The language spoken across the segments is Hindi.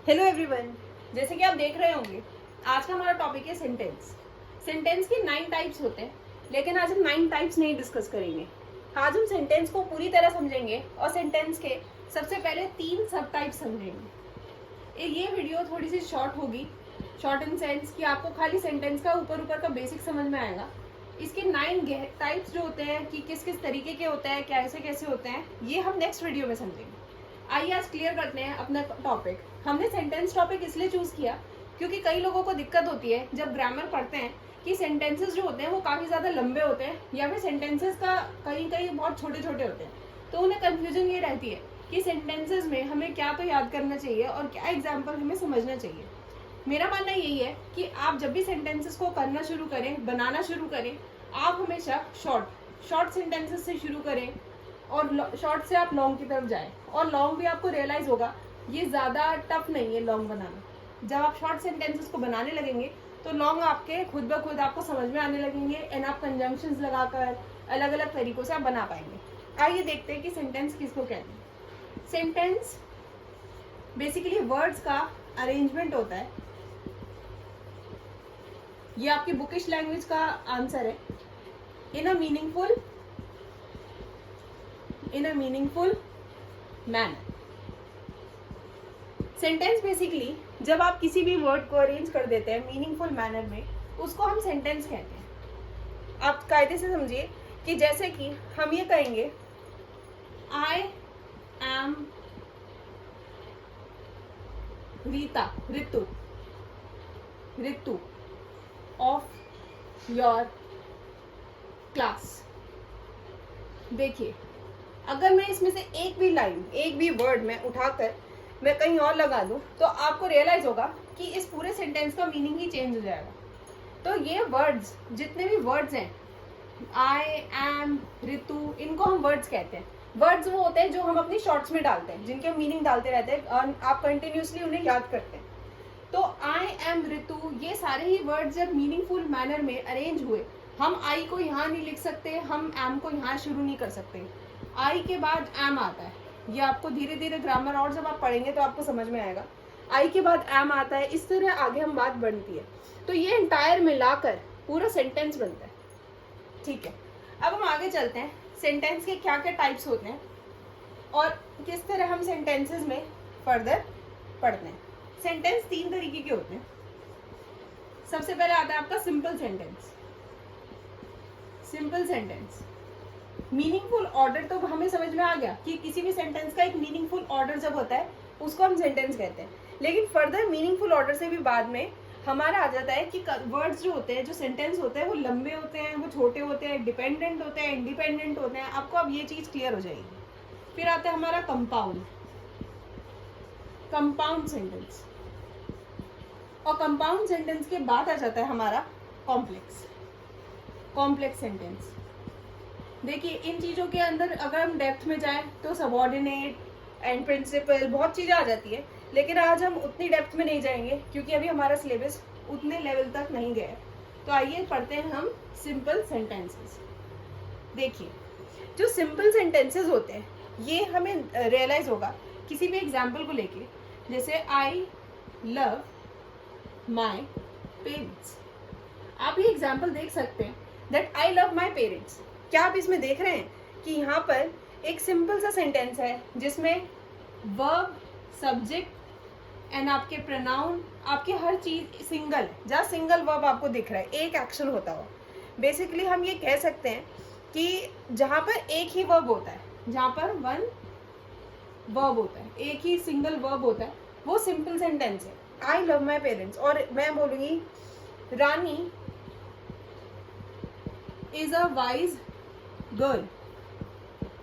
हेलो एवरीवन, जैसे कि आप देख रहे होंगे आज का हमारा टॉपिक है सेंटेंस। सेंटेंस के 9 टाइप्स होते हैं, लेकिन आज हम 9 टाइप्स नहीं डिस्कस करेंगे। आज हम सेंटेंस को पूरी तरह समझेंगे और सेंटेंस के सबसे पहले 3 सब टाइप्स समझेंगे। ये वीडियो थोड़ी सी शॉर्ट होगी, शॉर्ट इन सेंस कि आपको खाली सेंटेंस का ऊपर ऊपर का बेसिक समझ में आएगा। इसके 9 टाइप्स जो होते हैं कि किस किस तरीके के होते हैं, कैसे कैसे होते हैं, ये हम नेक्स्ट वीडियो में समझेंगे। आइए आज क्लियर करते हैं अपना टॉपिक। हमने सेंटेंस टॉपिक इसलिए चूज किया क्योंकि कई लोगों को दिक्कत होती है जब ग्रामर पढ़ते हैं कि सेंटेंसेस जो होते हैं वो काफ़ी ज़्यादा लंबे होते हैं या फिर सेंटेंसेस का कहीं कहीं बहुत छोटे छोटे होते हैं। तो उन्हें कन्फ्यूजन ये रहती है कि सेंटेंसेस में हमें क्या तो याद करना चाहिए और क्या एग्जाम्पल हमें समझना चाहिए। मेरा मानना यही है कि आप जब भी सेंटेंसेस को करना शुरू करें, बनाना शुरू करें, आप हमेशा शॉर्ट सेंटेंसेस से शुरू करें और शॉर्ट से आप लॉन्ग की तरफ जाएं। और लॉन्ग भी आपको रियलाइज होगा ये ज़्यादा टफ नहीं है लॉन्ग बनाना। जब आप शॉर्ट सेंटेंसेस को बनाने लगेंगे तो लॉन्ग आपके खुद ब खुद आपको समझ में आने लगेंगे एंड आप कंजंक्शंस लगाकर अलग अलग तरीकों से आप बना पाएंगे। आइए देखते हैं कि सेंटेंस किसको कहते हैं। सेंटेंस बेसिकली वर्ड्स का अरेंजमेंट होता है। ये आपकी बुकिश लैंग्वेज का आंसर है। In a meaningful manner. Sentence basically जब आप किसी भी वर्ड को अरेंज कर देते हैं मीनिंगफुल मैनर में, उसको हम सेंटेंस कहते हैं। आप कायदे से समझिए कि जैसे कि हम ये कहेंगे I am Ritu of your class. देखिए, अगर मैं इसमें से एक भी वर्ड में उठाकर मैं कहीं और लगा दूं तो आपको रियलाइज होगा कि इस पूरे सेंटेंस का मीनिंग ही चेंज हो जाएगा। तो ये वर्ड्स, जितने भी वर्ड्स हैं, आई एम रितु, इनको हम वर्ड्स कहते हैं। वर्ड्स वो होते हैं जो हम अपनी शॉर्ट्स में डालते हैं, जिनके मीनिंग डालते रहते हैं और आप कंटिन्यूसली उन्हें याद करते हैं। तो आई एम रितु, ये सारे ही वर्ड्स जब मीनिंगफुल मैनर में अरेंज हुए, हम आई को यहाँ नहीं लिख सकते, हम एम को यहाँ शुरू नहीं कर सकते। आई के बाद एम आता है। ये आपको धीरे धीरे ग्रामर और जब आप पढ़ेंगे तो आपको समझ में आएगा। आई के बाद एम आता है, इस तरह आगे हम बात बनती है। तो ये एंटायर मिलाकर पूरा सेंटेंस बनता है। ठीक है, अब हम आगे चलते हैं। सेंटेंस के क्या क्या टाइप्स होते हैं और किस तरह हम सेंटेंसेस में फर्दर पढ़ते हैं। सेंटेंस 3 तरीके के होते हैं। सबसे पहले आता है आपका सिंपल सेंटेंस। मीनिंगफुल ऑर्डर तो हमें समझ में आ गया कि किसी भी सेंटेंस का एक मीनिंगफुल ऑर्डर जब होता है उसको हम सेंटेंस कहते हैं। लेकिन फर्दर मीनिंगफुल ऑर्डर से भी बाद में हमारा आ जाता है कि वर्ड्स जो होते हैं, जो सेंटेंस होते हैं, वो लंबे होते हैं, वो छोटे होते हैं, डिपेंडेंट होते हैं, इंडिपेंडेंट होते हैं। आपको अब ये चीज़ क्लियर हो जाएगी। फिर आता है हमारा कंपाउंड सेंटेंस, और कंपाउंड सेंटेंस के बाद आ जाता है हमारा कॉम्प्लेक्स सेंटेंस। देखिए, इन चीज़ों के अंदर अगर हम डेप्थ में जाएं तो सबऑर्डिनेट एंड प्रिंसिपल बहुत चीज़ें आ जाती है, लेकिन आज हम उतनी डेप्थ में नहीं जाएंगे क्योंकि अभी हमारा सिलेबस उतने लेवल तक नहीं गया है। तो आइए पढ़ते हैं हम सिंपल सेंटेंसेस। देखिए, जो सिंपल सेंटेंसेस होते हैं ये हमें रियलाइज होगा किसी भी एग्जाम्पल को लेके। जैसे आई लव माई पेरेंट्स। आप ये एग्जाम्पल देख सकते हैं that I love my parents. क्या आप इसमें देख रहे हैं कि यहाँ पर एक सिंपल सा सेंटेंस है जिसमें वर्ब, सब्जेक्ट एंड आपके प्रोनाउन, आपकी हर चीज सिंगल है। जहाँ सिंगल वर्ब आपको दिख रहा है, एक एक्शन होता हुआ। बेसिकली हम ये कह सकते हैं कि जहाँ पर एक ही वर्ब होता है, जहाँ पर वन वर्ब होता है, एक ही सिंगल वर्ब होता है, वो सिंपल सेंटेंस है। I love my parents. और मैं बोलूँगी रानी इज अ वाइज गर्ल।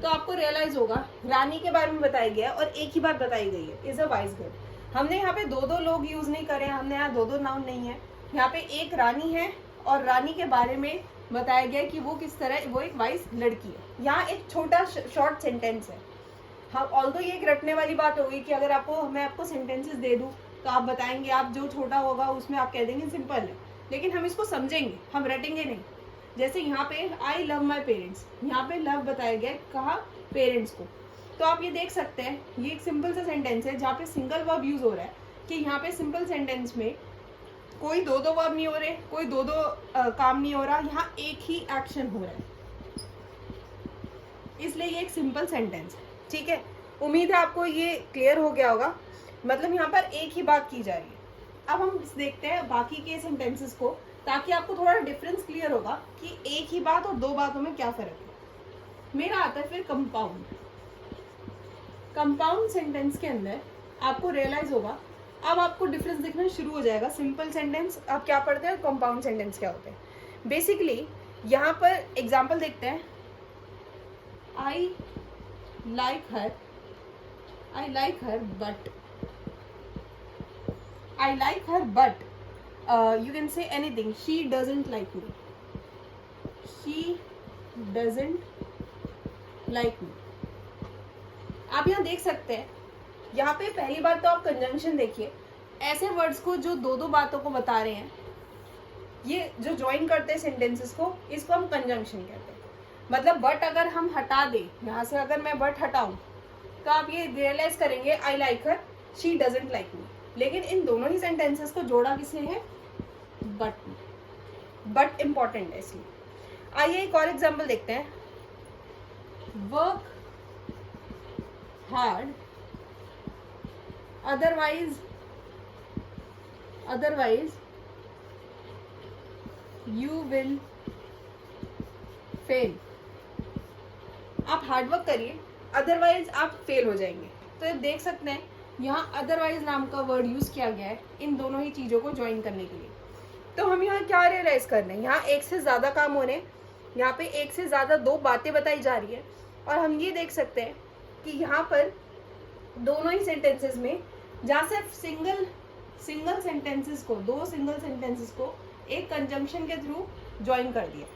तो आपको रियलाइज होगा रानी के बारे में बताया गया और एक ही बात बताई गई है, इज अ वाइज गर्ल। हमने यहाँ पे दो लोग यूज नहीं करे, हमने यहाँ दो नाउन नहीं है। यहाँ पे एक रानी है और रानी के बारे में बताया गया कि वो किस तरह, वो एक वाइज लड़की है। यहाँ एक छोटा शॉर्ट सेंटेंस है। हाँ, ऑल्दो ये एक रटने वाली बात होगी कि अगर मैं आपको सेंटेंसेस दे दूँ तो आप बताएंगे, आप जो छोटा होगा उसमें आप कह देंगे सिंपल है, लेकिन हम इसको समझेंगे, हम रटेंगे नहीं। जैसे यहाँ पे आई लव माई पेरेंट्स, यहाँ पे लव बताया गया, कहा पेरेंट्स को। तो आप ये देख सकते हैं ये एक सिंपल सा सेंटेंस है जहाँ पे सिंगल वर्ब यूज हो रहा है। कि यहाँ पे सिंपल सेंटेंस में कोई दो दो वर्ब नहीं हो रहे, कोई दो दो काम नहीं हो रहा, यहाँ एक ही एक्शन हो रहा है, इसलिए ये एक सिंपल सेंटेंस है। ठीक है, उम्मीद है आपको ये क्लियर हो गया होगा। मतलब यहाँ पर एक ही बात की जा रही है। अब हम देखते हैं बाकी के सेंटेंसेस को, ताकि आपको थोड़ा डिफरेंस क्लियर होगा कि एक ही बात और दो बातों में क्या फर्क है। मेरा आता है फिर कंपाउंड। कंपाउंड सेंटेंस के अंदर आपको रियलाइज होगा, अब आपको डिफरेंस दिखना शुरू हो जाएगा। सिंपल सेंटेंस आप क्या पढ़ते हैं और कंपाउंड सेंटेंस क्या होते हैं। बेसिकली यहाँ पर एग्जाम्पल देखते हैं। I like her, I like her but you can say anything. She doesn't like me. She doesn't like me. आप यहाँ देख सकते हैं, यहाँ पे पहली बात तो आप कंजंक्शन देखिए। ऐसे वर्ड्स को जो दो दो बातों को बता रहे हैं, ये जो ज्वाइन करते हैं सेंटेंसेस को, इसको हम कंजंक्शन कहते हैं। मतलब बट अगर हम हटा दें, यहाँ से अगर मैं बट हटाऊं तो आप ये रियलाइज करेंगे I like her, she doesn't like me. लेकिन इन दोनों ही सेंटेंसेस को जोड़ा किसने है? बट इंपॉर्टेंट है इसलिए। आइए एक और एग्जांपल देखते हैं। Work hard otherwise you will fail. आप हार्डवर्क करिए, अदरवाइज आप फेल हो जाएंगे। तो देख सकते हैं यहाँ अदरवाइज नाम का वर्ड यूज किया गया है इन दोनों ही चीजों को ज्वाइन करने के लिए। तो हम यहाँ क्या रियलाइज कर रहे हैं, यहाँ एक से ज्यादा काम हो रहे हैं, यहाँ पे एक से ज्यादा दो बातें बताई जा रही है। और हम ये देख सकते हैं कि यहाँ पर दोनों ही सेंटेंसेस में जहाँ सिर्फ सिंगल सेंटेंसेस को, दो सिंगल सेंटेंसेस को एक कंजंक्शन के थ्रू ज्वाइन कर दिया।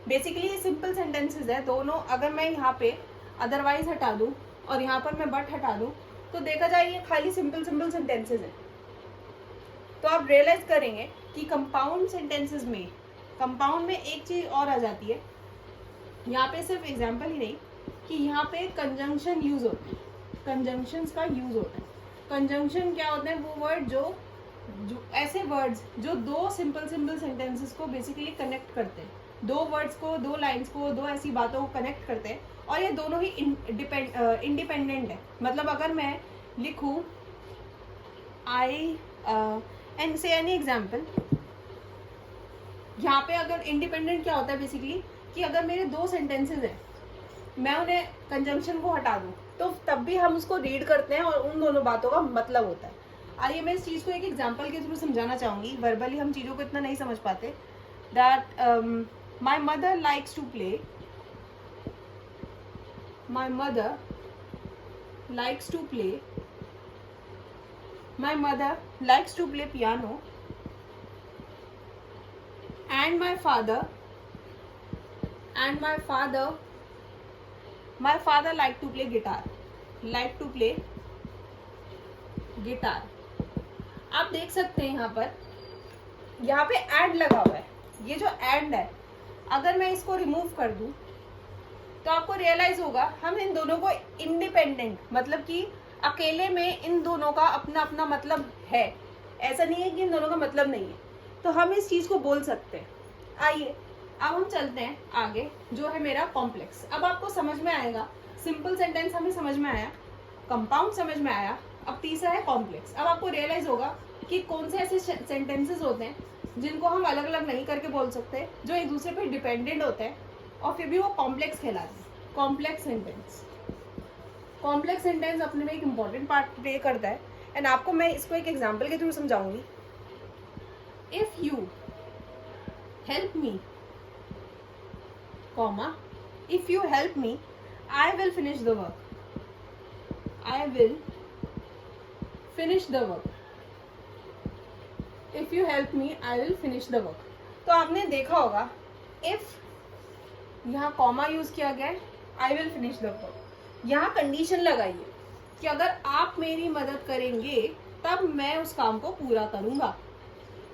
बेसिकली ये सिंपल सेंटेंसेस है दोनों। अगर मैं यहाँ पे अदरवाइज हटा दूं और यहाँ पर मैं बट हटा दूं तो देखा जाए ये खाली सिंपल सेंटेंसेस हैं। तो आप रियलाइज करेंगे कि कंपाउंड सेंटेंसेस में, कंपाउंड में एक चीज और आ जाती है। यहाँ पे सिर्फ एग्जाम्पल ही नहीं कि यहाँ पे कंजंक्शन यूज होते हैं, कंजंक्शंस का यूज होता है। कंजंक्शन क्या होता है? वो वर्ड जो ऐसे वर्ड्स जो दो सिंपल सेंटेंसेस को बेसिकली कनेक्ट करते हैं, दो वर्ड्स को, दो लाइंस को, दो ऐसी बातों को कनेक्ट करते हैं। और ये दोनों ही इंडिपेंडेंट है। मतलब अगर मैं लिखूं आई एंड से एनी एग्जाम्पल, यहाँ पे अगर इंडिपेंडेंट क्या होता है बेसिकली कि अगर मेरे दो सेंटेंसेस हैं, मैं उन्हें कंजंक्शन को हटा दूं तो तब भी हम उसको रीड करते हैं और उन दोनों बातों का मतलब होता है। आइए मैं इस चीज़ को एक एग्जाम्पल के थ्रू समझाना चाहूँगी। वर्बली हम चीज़ों को इतना नहीं समझ पाते। That my mother likes to play my mother likes to play piano and my father like to play guitar। आप देख सकते हैं यहाँ पे ऐड लगा हुआ है। ये जो ऐड है, अगर मैं इसको रिमूव कर दूं तो आपको रियलाइज होगा हम इन दोनों को इंडिपेंडेंट, मतलब कि अकेले में इन दोनों का अपना अपना मतलब है। ऐसा नहीं है कि इन दोनों का मतलब नहीं है। तो हम इस चीज को बोल सकते हैं। आइए अब हम चलते हैं आगे, जो है मेरा कॉम्प्लेक्स। अब आपको समझ में आएगा, सिंपल सेंटेंस हमें समझ में आया, कंपाउंड समझ में आया, अब तीसरा है कॉम्प्लेक्स। अब आपको रियलाइज होगा कि कौन से ऐसे सेंटेंसेस होते हैं जिनको हम अलग अलग नहीं करके बोल सकते, जो एक दूसरे पर डिपेंडेंट होते हैं और फिर भी वो कॉम्प्लेक्स कहलाते हैं। कॉम्प्लेक्स सेंटेंस अपने में एक इम्पॉर्टेंट पार्ट प्ले करता है। एंड आपको मैं इसको एक एग्जाम्पल के थ्रू समझाऊंगी। If you help me, comma, if you help me I will finish the work, If you help me, I will finish the work। तो आपने देखा होगा if यहाँ कॉमा यूज किया गया है, I will finish the work। यहाँ कंडीशन लगाइए कि अगर आप मेरी मदद करेंगे तब मैं उस काम को पूरा करूंगा।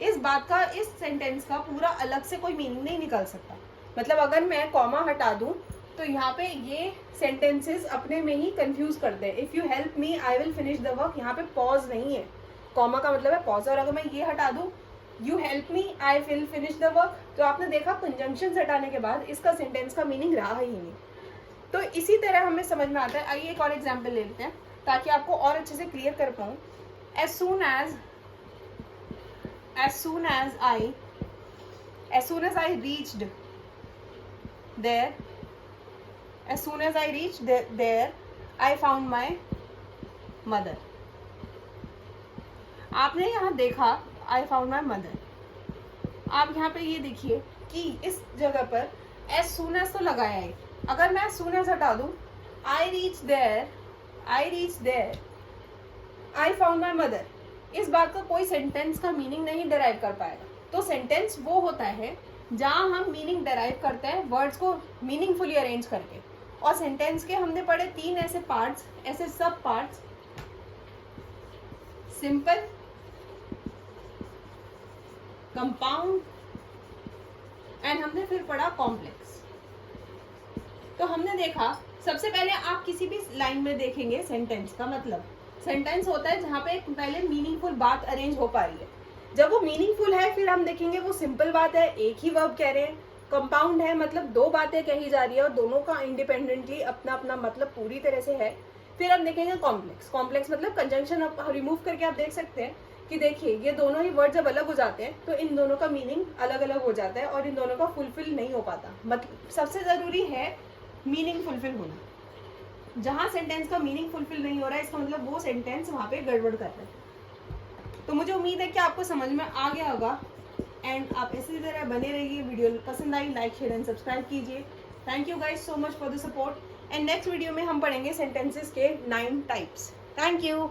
इस बात का, इस सेंटेंस का पूरा अलग से कोई मीनिंग नहीं निकल सकता। मतलब अगर मैं कॉमा हटा दूं तो यहाँ पे ये सेंटेंसेस अपने में ही कंफ्यूज करते हैं। If you help me I will finish the work, यहाँ पे पॉज नहीं है, कॉमा का मतलब है पॉज, और अगर मैं ये हटा दूं you help me I will finish the work, तो आपने देखा कंजंक्शन हटाने के बाद इसका सेंटेंस का मीनिंग रहा ही नहीं। तो इसी तरह हमें समझ में आता है। आइए एक और एग्जाम्पल ले लेते हैं ताकि आपको और अच्छे से क्लियर कर पाऊँ। as soon as I reached there I found my mother। आपने यहाँ देखा I found my mother, आप यहाँ पे ये देखिए कि इस जगह पर as soon as तो लगाया है। अगर मैं as soon as हटा दूँ I reached there I found my mother, इस बात का कोई सेंटेंस का मीनिंग नहीं डिराइव कर पाएगा। तो सेंटेंस वो होता है जहाँ हम मीनिंग डिराइव करते हैं वर्ड्स को मीनिंगफुली अरेंज करके। और सेंटेंस के हमने पढ़े 3 ऐसे पार्ट्स, ऐसे सब पार्ट्स, सिंपल, कंपाउंड एंड हमने फिर पढ़ा कॉम्प्लेक्स। तो हमने देखा सबसे पहले आप किसी भी लाइन में देखेंगे सेंटेंस का मतलब, सेंटेंस होता है जहाँ पे पहले मीनिंगफुल बात अरेंज हो पा रही है। जब वो मीनिंगफुल है फिर हम देखेंगे वो सिंपल बात है, एक ही वर्ब कह रहे हैं। कंपाउंड है मतलब 2 बातें कही जा रही है और दोनों का इंडिपेंडेंटली अपना अपना मतलब पूरी तरह से है। फिर हम देखेंगे कॉम्प्लेक्स मतलब कंजंक्शन रिमूव करके आप देख सकते हैं कि देखिए ये दोनों ही वर्ड जब अलग हो जाते हैं तो इन दोनों का मीनिंग अलग अलग हो जाता है और इन दोनों का फुलफिल नहीं हो पाता। मतलब सबसे जरूरी है मीनिंग फुलफिल होना। जहाँ सेंटेंस का मीनिंग फुलफिल नहीं हो रहा है इसका मतलब वो सेंटेंस वहाँ पे गड़बड़ कर रहा है। तो मुझे उम्मीद है कि आपको समझ में आ गया होगा एंड आप इसी तरह बने रहिए। वीडियो पसंद आई लाइक शेयर एंड सब्सक्राइब कीजिए। Thank you guys so much for the support and next video में हम पढ़ेंगे सेंटेंसेस के 9 टाइप्स। Thank you.